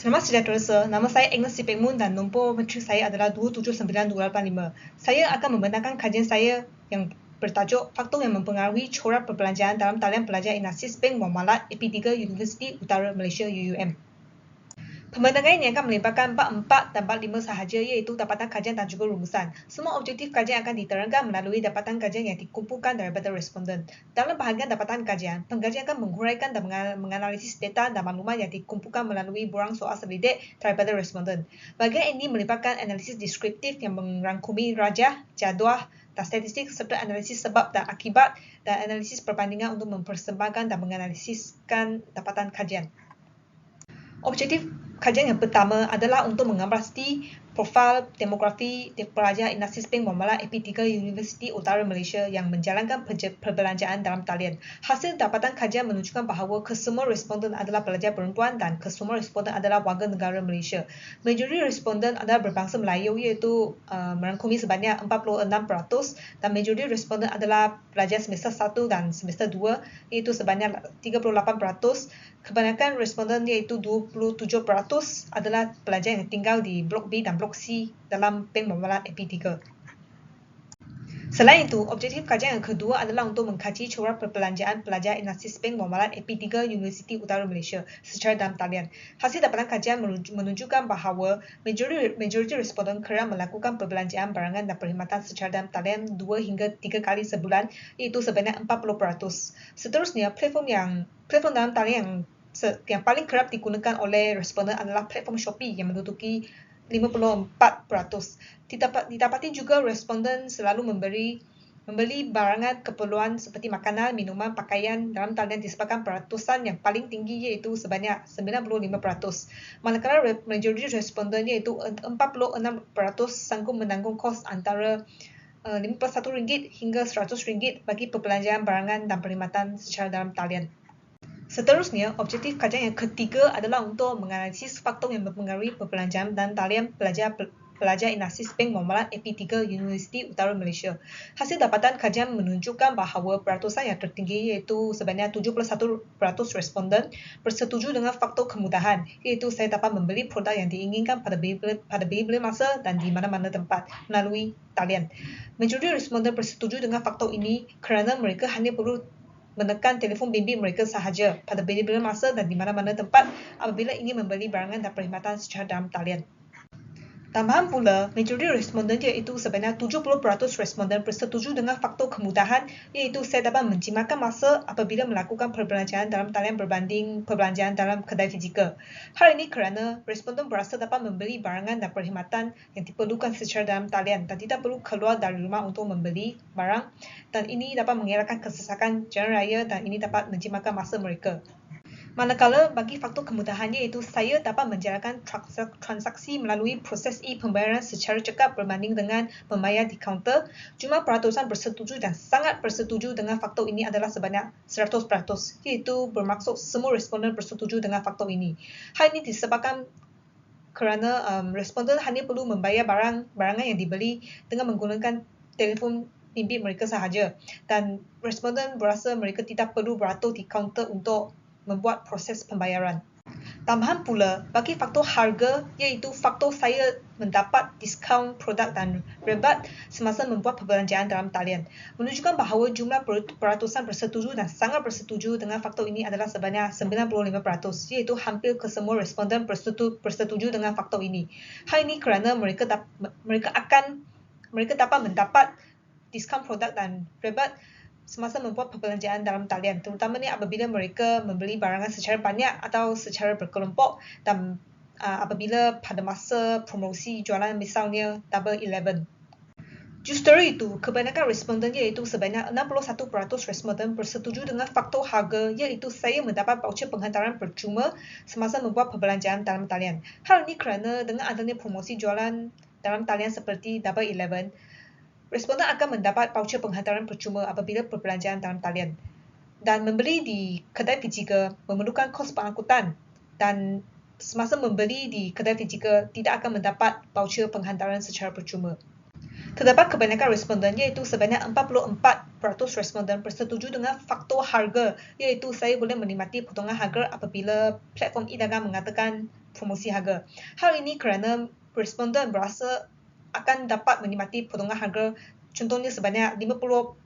Selamat sejahtera, Sir. Nama saya Agnes Sipek Moon dan nombor menteri saya adalah 2792885. Saya akan membentangkan kajian saya yang bertajuk Faktor yang Mempengaruhi Corak Perbelanjaan dalam Talian Pelajar Inasis Bank Muamalat AP3 Universiti Utara Malaysia UUM. Pembentangan ini akan melibatkan bab 4 dan bab 5 sahaja, iaitu dapatan kajian dan juga rumusan. Semua objektif kajian akan diterangkan melalui dapatan kajian yang dikumpulkan daripada responden. Dalam bahagian dapatan kajian, pengkajian akan menghuraikan dan menganalisis data dan maklumat yang dikumpulkan melalui borang soal selidik daripada responden. Bahagian ini melibatkan analisis deskriptif yang merangkumi rajah, jadual, dan statistik serta analisis sebab dan akibat dan analisis perbandingan untuk mempersembahkan dan menganalisiskan dapatan kajian. Objektif kajian yang pertama adalah untuk menggambar profil demografi pelajar Inasis Bank Muamalat AP3 Universiti Utara Malaysia yang menjalankan perbelanjaan dalam talian. Hasil dapatan kajian menunjukkan bahawa kesemua responden adalah pelajar perempuan dan kesemua responden adalah warga negara Malaysia. Majoriti responden adalah berbangsa Melayu, iaitu merangkumi sebanyak 46% dan majoriti responden adalah pelajar semester 1 dan semester 2, iaitu sebanyak 38%. Kebanyakan responden iaitu 27% adalah pelajar yang tinggal di Blok B dan Blok C dalam Bank Muamalat AP3. Selain itu, objektif kajian yang kedua adalah untuk mengkaji corak perbelanjaan pelajar Inasis Bank Muamalat AP3 Universiti Utara Malaysia secara dalam talian. Hasil dapatan kajian menunjukkan bahawa majoriti responden kerap melakukan perbelanjaan barangan dan perkhidmatan secara dalam talian 2 hingga 3 kali sebulan, iaitu sebanyak 40%. Seterusnya, platform dalam talian yang paling kerap digunakan oleh responden adalah platform Shopee yang menduduki 54%. Didapati juga responden selalu membeli barangan keperluan seperti makanan, minuman, pakaian dalam talian disebabkan peratusan yang paling tinggi iaitu sebanyak 95%. Manakala majoriti responden iaitu 46% sanggup menanggung kos antara RM51 hingga RM100 bagi perbelanjaan barangan dan perkhidmatan secara dalam talian. Seterusnya, objektif kajian yang ketiga adalah untuk menganalisis faktor yang mempengaruhi perbelanjaan dan talian pelajar Inasis Bank Muamalat AP3 Universiti Utara Malaysia. Hasil dapatan kajian menunjukkan bahawa peratusan yang tertinggi iaitu sebanyak 71% responden bersetuju dengan faktor kemudahan, iaitu saya dapat membeli produk yang diinginkan pada bila masa dan di mana-mana tempat melalui talian. Majoriti responden bersetuju dengan faktor ini kerana mereka hanya perlu menekan telefon bimbit mereka sahaja pada bila-bila masa dan di mana-mana tempat apabila ingin membeli barangan dan perkhidmatan secara dalam talian. Tambahan pula, majoriti responden iaitu sebanyak 70% responden bersetuju dengan faktor kemudahan, iaitu saya dapat menjimatkan masa apabila melakukan perbelanjaan dalam talian berbanding perbelanjaan dalam kedai fizikal. Hal ini kerana responden berasa dapat membeli barangan dan perkhidmatan yang diperlukan secara dalam talian dan tidak perlu keluar dari rumah untuk membeli barang, dan ini dapat mengelakkan kesesakan jalan raya dan ini dapat menjimatkan masa mereka. Manakala bagi faktor kemudahan iaitu saya dapat menjalankan transaksi melalui proses e-pembayaran secara cepat berbanding dengan membayar di kaunter, jumlah peratusan bersetuju dan sangat bersetuju dengan faktor ini adalah sebanyak 100%, iaitu bermaksud semua responden bersetuju dengan faktor ini. Hal ini disebabkan kerana responden hanya perlu membayar barangan yang dibeli dengan menggunakan telefon bimbit mereka sahaja, dan responden berasa mereka tidak perlu beratur di kaunter untuk membuat proses pembayaran. Tambahan pula, bagi faktor harga iaitu faktor saya mendapat diskaun produk dan rebat semasa membuat perbelanjaan dalam talian, menunjukkan bahawa jumlah peratusan bersetuju dan sangat bersetuju dengan faktor ini adalah sebanyak 95%, iaitu hampir kesemua responden bersetuju dengan faktor ini. Hal ini kerana mereka dapat mendapat diskaun produk dan rebat semasa membuat perbelanjaan dalam talian, terutamanya apabila mereka membeli barangan secara banyak atau secara berkelompok dan apabila pada masa promosi jualan misalnya Double 11. Justru itu, kebanyakan responden iaitu sebanyak 61% responden bersetuju dengan faktor harga, iaitu saya mendapat voucher penghantaran percuma semasa membuat perbelanjaan dalam talian. Hal ini kerana dengan adanya promosi jualan dalam talian seperti Double 11, responden akan mendapat voucher penghantaran percuma apabila perbelanjaan dalam talian. Dan membeli di kedai fizikal memerlukan kos pengangkutan, dan semasa membeli di kedai fizikal tidak akan mendapat voucher penghantaran secara percuma. Terdapat kebanyakan responden iaitu sebanyak 44% responden bersetuju dengan faktor harga, iaitu saya boleh menikmati potongan harga apabila platform e-dagang mengatakan promosi harga. Hal ini kerana responden berasa akan dapat menikmati potongan harga, contohnya sebanyak 50%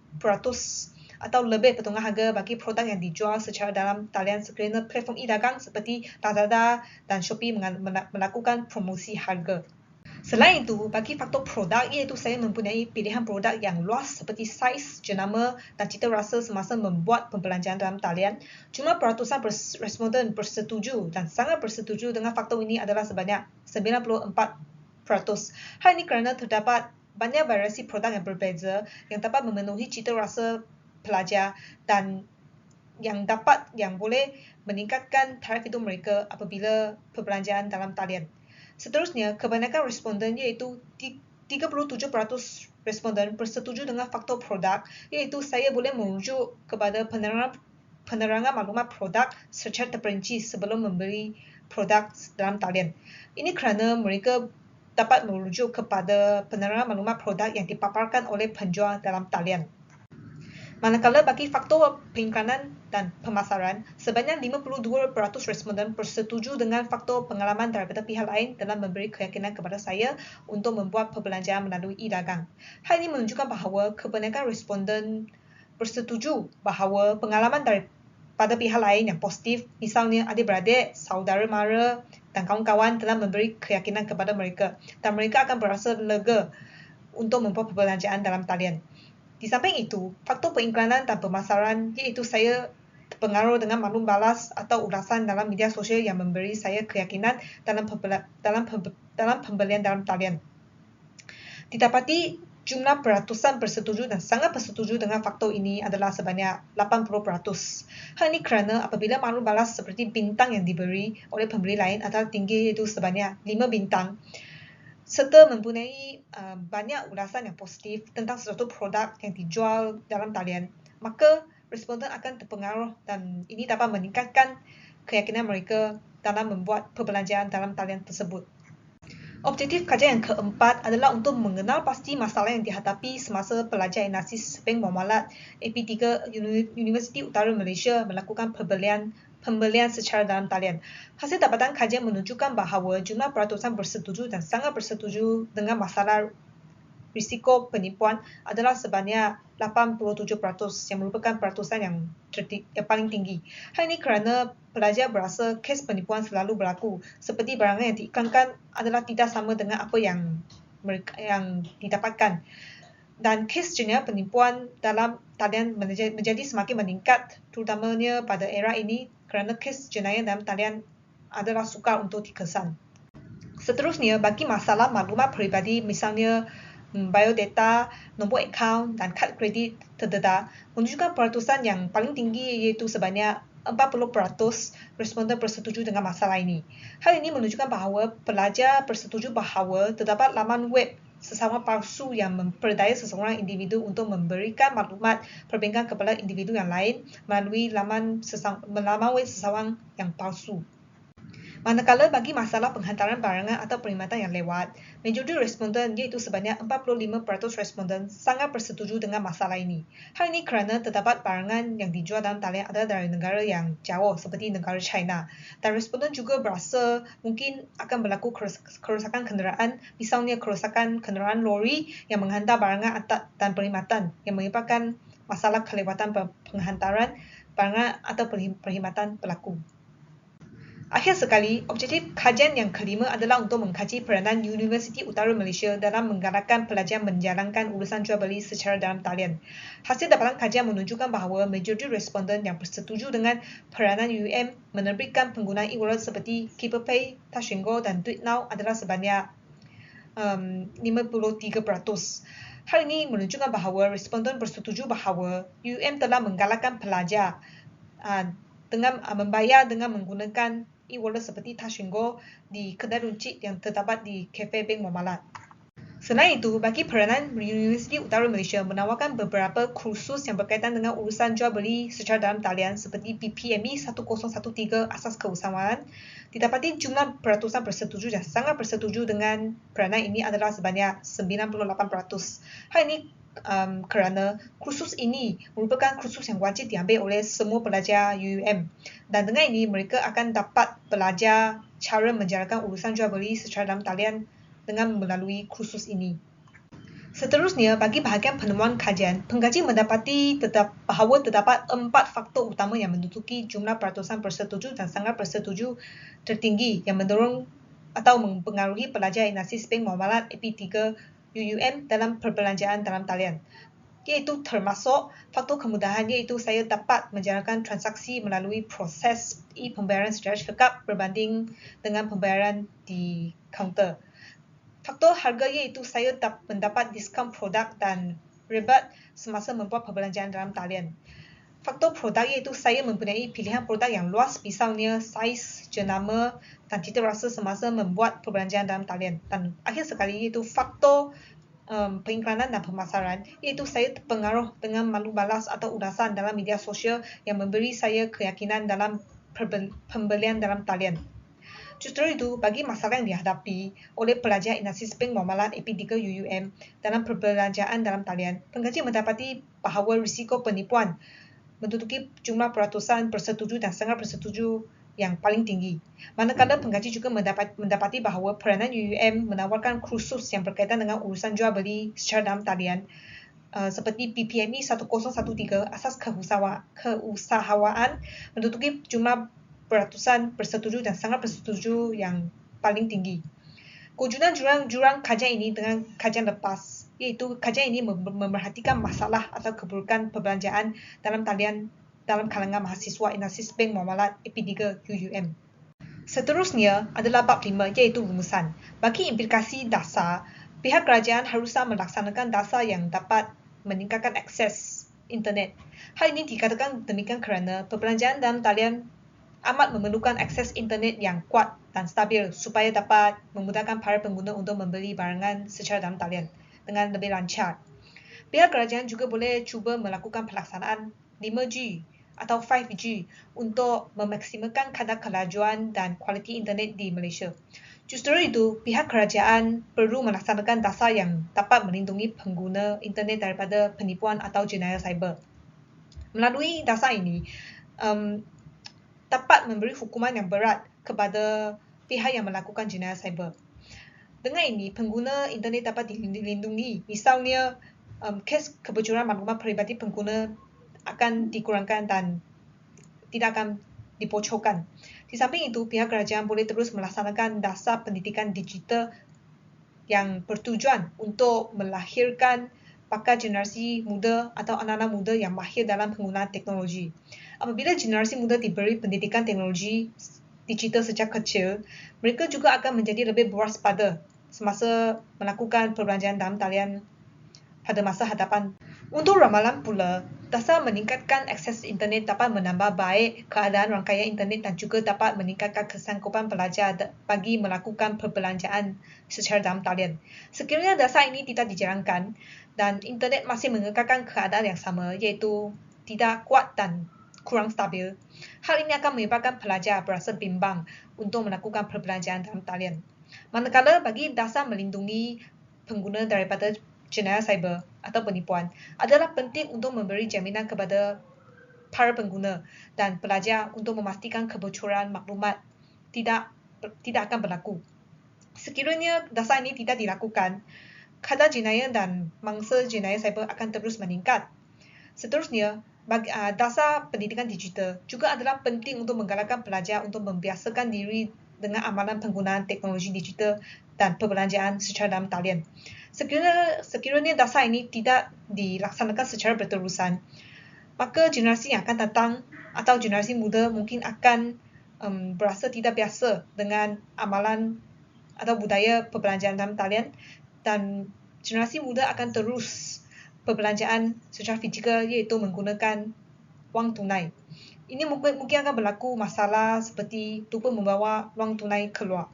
atau lebih potongan harga bagi produk yang dijual secara dalam talian sekiranya platform e-dagang seperti Lazada dan Shopee melakukan promosi harga. Selain itu, bagi faktor produk iaitu saya mempunyai pilihan produk yang luas seperti saiz, jenama dan cita rasa semasa membuat pembelanjaan dalam talian. Jumlah peratusan responden bersetuju dan sangat bersetuju dengan faktor ini adalah sebanyak 94%. Hal ini kerana terdapat banyak variasi produk yang berbeza yang dapat memenuhi cita rasa pelajar dan yang boleh meningkatkan taraf hidup mereka apabila perbelanjaan dalam talian. Seterusnya, kebanyakan responden iaitu 37% responden bersetuju dengan faktor produk, iaitu saya boleh merujuk kepada penerangan maklumat produk secara terperinci sebelum membeli produk dalam talian. Ini kerana mereka dapat merujuk kepada penerangan maklumat produk yang dipaparkan oleh penjual dalam talian. Manakala bagi faktor pengiklanan dan pemasaran, sebanyak 52% responden bersetuju dengan faktor pengalaman daripada pihak lain dalam memberi keyakinan kepada saya untuk membuat perbelanjaan melalui e-dagang. Hal ini menunjukkan bahawa kebanyakan responden bersetuju bahawa pengalaman daripada pihak lain yang positif, misalnya adik-beradik, saudara mara dan kawan-kawan telah memberi keyakinan kepada mereka dan mereka akan berasa lega untuk membuat perbelanjaan dalam talian. Di samping itu, faktor pengiklanan dan pemasaran iaitu saya terpengaruh dengan maklum balas atau ulasan dalam media sosial yang memberi saya keyakinan dalam pembelian dalam talian. Didapati jumlah peratusan bersetuju dan sangat bersetuju dengan faktor ini adalah sebanyak 80%. Hal ini kerana apabila maklum balas seperti bintang yang diberi oleh pembeli lain adalah tinggi iaitu sebanyak 5 bintang, serta mempunyai banyak ulasan yang positif tentang sesuatu produk yang dijual dalam talian, maka responden akan terpengaruh dan ini dapat meningkatkan keyakinan mereka dalam membuat perbelanjaan dalam talian tersebut. Objektif kajian yang keempat adalah untuk mengenal pasti masalah yang dihadapi semasa pelajar analisis bank muamalat AP3 Universiti Utara Malaysia melakukan pembelian secara dalam talian. Hasil dapatan kajian menunjukkan bahawa jumlah peratusan bersetuju dan sangat bersetuju dengan masalah risiko penipuan adalah sebanyak 87% yang merupakan peratusan yang paling tinggi. Hal ini kerana pelajar berasa kes penipuan selalu berlaku, seperti barangan yang diiklankan adalah tidak sama dengan apa yang didapatkan. Dan kes jenayah penipuan dalam talian menjadi semakin meningkat, terutamanya pada era ini kerana kes jenayah dalam talian adalah sukar untuk dikesan. Seterusnya, bagi masalah maklumat peribadi misalnya biodata, nombor akaun dan kad kredit terdedah, menunjukkan peratusan yang paling tinggi iaitu sebanyak 40% responden bersetuju dengan masalah ini. Hal ini menunjukkan bahawa pelajar bersetuju bahawa terdapat laman web seseorang palsu yang memperdaya seseorang individu untuk memberikan maklumat perbankan kepada individu yang lain melalui laman web seseorang yang palsu. Manakala bagi masalah penghantaran barangan atau perkhidmatan yang lewat, majoriti responden iaitu sebanyak 45% responden sangat bersetuju dengan masalah ini. Hal ini kerana terdapat barangan yang dijual dalam talian adalah dari negara yang jauh seperti negara China. Dan responden juga berasa mungkin akan berlaku kerosakan kenderaan, misalnya kerosakan kenderaan lori yang menghantar barangan dan perkhidmatan yang menyebabkan masalah kelewatan penghantaran barangan atau perkhidmatan berlaku. Akhir sekali, objektif kajian yang kelima adalah untuk mengkaji peranan Universiti Utara Malaysia dalam menggalakkan pelajar menjalankan urusan jual beli secara dalam talian. Hasil dapatan kajian menunjukkan bahawa majoriti responden yang bersetuju dengan peranan UM menerbitkan penggunaan e-wallet seperti KeeperPay, Touch 'n Go dan DuitNow adalah sebanyak 53%. Hal ini menunjukkan bahawa responden bersetuju bahawa UM telah menggalakkan pelajar dengan membayar dengan menggunakan e-wallet seperti Touch 'n Go di kedai runcit yang terdapat di kafe bank muamalat. Selain itu, bagi peranan Universiti Utara Malaysia menawarkan beberapa kursus yang berkaitan dengan urusan jual beli secara dalam talian seperti PPME 1013 Asas Keusahawanan, didapati jumlah peratusan bersetuju dan sangat bersetuju dengan peranan ini adalah sebanyak 98%. Hal ini kerana kursus ini merupakan kursus yang wajib diambil oleh semua pelajar UUM dan dengan ini mereka akan dapat belajar cara menjalankan urusan jual beli secara dalam talian dengan melalui kursus ini. Seterusnya, bagi bahagian penemuan kajian, pengkaji mendapati bahawa terdapat 4 faktor utama yang menduduki jumlah peratusan bersetuju dan sangat bersetuju tertinggi yang mendorong atau mempengaruhi pelajar analisis bank muamalat AP3 UUM dalam perbelanjaan dalam talian. Iaitu termasuk faktor kemudahan iaitu saya dapat menjalankan transaksi melalui proses pembayaran secara cekap berbanding dengan pembayaran di kaunter. Faktor harga iaitu saya mendapat diskaun produk dan rebate semasa membuat perbelanjaan dalam talian. Faktor produk iaitu saya mempunyai pilihan produk yang luas, misalnya saiz, jenama dan cita rasa semasa membuat perbelanjaan dalam talian. Dan akhir sekali iaitu faktor pengiklanan dan pemasaran, iaitu saya terpengaruh dengan malu balas atau ulasan dalam media sosial yang memberi saya keyakinan dalam pembelian dalam talian. Justru itu, bagi masalah yang dihadapi oleh pelajar analisis bank muamalat AP3 UUM dalam perbelanjaan dalam talian, pengkaji mendapati bahawa risiko penipuan menduduki jumlah peratusan bersetuju dan sangat bersetuju yang paling tinggi. Manakala pengkaji juga mendapati bahawa peranan UUM menawarkan kursus yang berkaitan dengan urusan jual beli secara dalam talian seperti PPME 1013 asas keusahawan menduduki jumlah peratusan bersetuju dan sangat bersetuju yang paling tinggi. Kewujudan jurang kajian ini dengan kajian lepas, iaitu kajian ini memerhatikan masalah atau keburukan perbelanjaan dalam talian dalam kalangan mahasiswa analisis bank muamalat AP3 UUM. Seterusnya adalah bab 5 iaitu rumusan. Bagi implikasi dasar, pihak kerajaan haruslah melaksanakan dasar yang dapat meningkatkan akses internet. Hal ini dikatakan demikian kerana perbelanjaan dalam talian amat memerlukan akses internet yang kuat dan stabil supaya dapat memudahkan para pengguna untuk membeli barangan secara dalam talian dengan lebih lancar. Pihak kerajaan juga boleh cuba melakukan pelaksanaan 5G atau 5G untuk memaksimalkan kadar kelajuan dan kualiti internet di Malaysia. Justru itu, pihak kerajaan perlu melaksanakan dasar yang dapat melindungi pengguna internet daripada penipuan atau jenayah cyber. Melalui dasar ini, dapat memberi hukuman yang berat kepada pihak yang melakukan jenayah cyber. Dengan ini, pengguna internet dapat dilindungi. Misalnya, kes kebocoran maklumat peribadi pengguna akan dikurangkan dan tidak akan dibocorkan. Di samping itu, pihak kerajaan boleh terus melaksanakan dasar pendidikan digital yang bertujuan untuk melahirkan bakal generasi muda atau anak-anak muda yang mahir dalam penggunaan teknologi. Apabila generasi muda diberi pendidikan teknologi digital sejak kecil, mereka juga akan menjadi lebih berwaspada semasa melakukan perbelanjaan dalam talian pada masa hadapan. Untuk ramalan pula, dasar meningkatkan akses internet dapat menambah baik keadaan rangkaian internet dan juga dapat meningkatkan kesanggupan pelajar bagi melakukan perbelanjaan secara dalam talian. Sekiranya dasar ini tidak dijalankan dan internet masih mengekalkan keadaan yang sama iaitu tidak kuat dan kurang stabil, hal ini akan menyebabkan pelajar berasa bimbang untuk melakukan perbelanjaan dalam talian. Manakala bagi dasar melindungi pengguna daripada jenayah cyber atau penipuan adalah penting untuk memberi jaminan kepada para pengguna dan pelajar untuk memastikan kebocoran maklumat tidak akan berlaku. Sekiranya dasar ini tidak dilakukan, kadar jenayah dan mangsa jenayah cyber akan terus meningkat. Seterusnya, dasar pendidikan digital juga adalah penting untuk menggalakkan pelajar untuk membiasakan diri dengan amalan penggunaan teknologi digital dan perbelanjaan secara dalam talian. Sekiranya dasar ini tidak dilaksanakan secara berterusan, maka generasi yang akan datang atau generasi muda mungkin akan berasa tidak biasa dengan amalan atau budaya perbelanjaan dalam talian dan generasi muda akan terus perbelanjaan secara fizikal iaitu menggunakan wang tunai. Ini mungkin akan berlaku masalah seperti lupa membawa wang tunai keluar.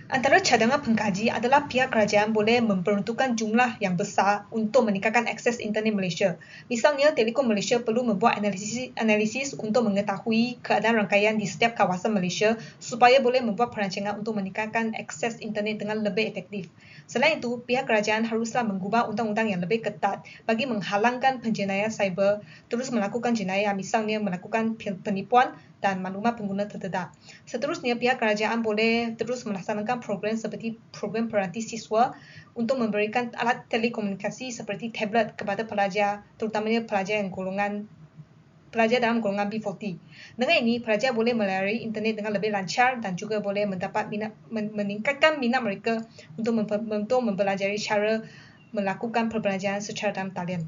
Antara cadangan pengkaji adalah pihak kerajaan boleh memperuntukkan jumlah yang besar untuk meningkatkan akses internet Malaysia. Misalnya, Telekom Malaysia perlu membuat analisis untuk mengetahui keadaan rangkaian di setiap kawasan Malaysia supaya boleh membuat perancangan untuk meningkatkan akses internet dengan lebih efektif. Selain itu, pihak kerajaan haruslah mengubah undang-undang yang lebih ketat bagi menghalangkan penjenayah cyber terus melakukan jenayah, misalnya melakukan penipuan dan maklumat pengguna terdedah. Seterusnya, pihak kerajaan boleh terus melaksanakan program seperti program peranti siswa untuk memberikan alat telekomunikasi seperti tablet kepada pelajar, terutamanya pelajar dalam golongan B40. Dengan ini, pelajar boleh melayari internet dengan lebih lancar dan juga boleh meningkatkan minat mereka untuk mempelajari cara melakukan pembelajaran secara dalam talian.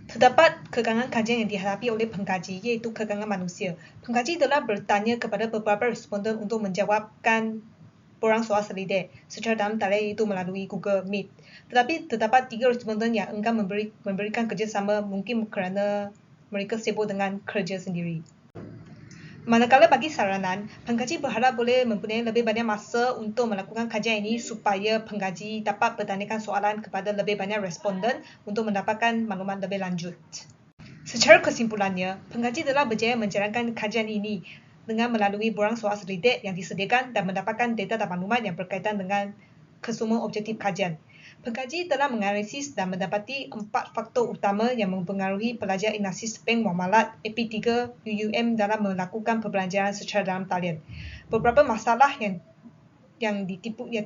Terdapat kekangan kajian yang dihadapi oleh pengkaji, iaitu kekangan manusia. Pengkaji telah bertanya kepada beberapa responden untuk menjawabkan borang soal selidik secara dalam talian, iaitu melalui Google Meet. Tetapi terdapat 3 responden yang enggan memberikan kerjasama, mungkin kerana mereka sibuk dengan kerja sendiri. Manakala bagi saranan, pengkaji berharap boleh mempunyai lebih banyak masa untuk melakukan kajian ini supaya pengkaji dapat bertanyakan soalan kepada lebih banyak responden untuk mendapatkan maklumat lebih lanjut. Secara kesimpulannya, pengkaji telah berjaya menjalankan kajian ini dengan melalui borang soal selidik yang disediakan dan mendapatkan data dan maklumat yang berkaitan dengan kesemua objektif kajian. Pengkaji telah menganalisis dan mendapati 4 faktor utama yang mempengaruhi pelajar Inasis Bank Muamalat AP3 UUM dalam melakukan pembelajaran secara dalam talian. Beberapa masalah yang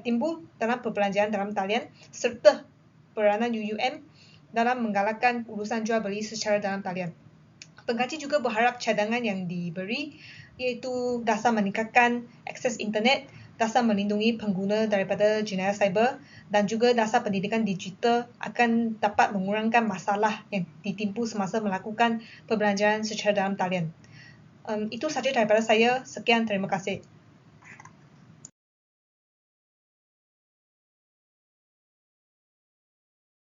timbul dalam pembelajaran dalam talian serta peranan UUM dalam menggalakkan urusan jual beli secara dalam talian. Pengkaji juga berharap cadangan yang diberi, iaitu dasar meningkatkan akses internet, dasar melindungi pengguna daripada jenayah cyber dan juga dasar pendidikan digital akan dapat mengurangkan masalah yang ditimpu semasa melakukan pembelajaran secara dalam talian. Itu sahaja daripada saya. Sekian, terima kasih.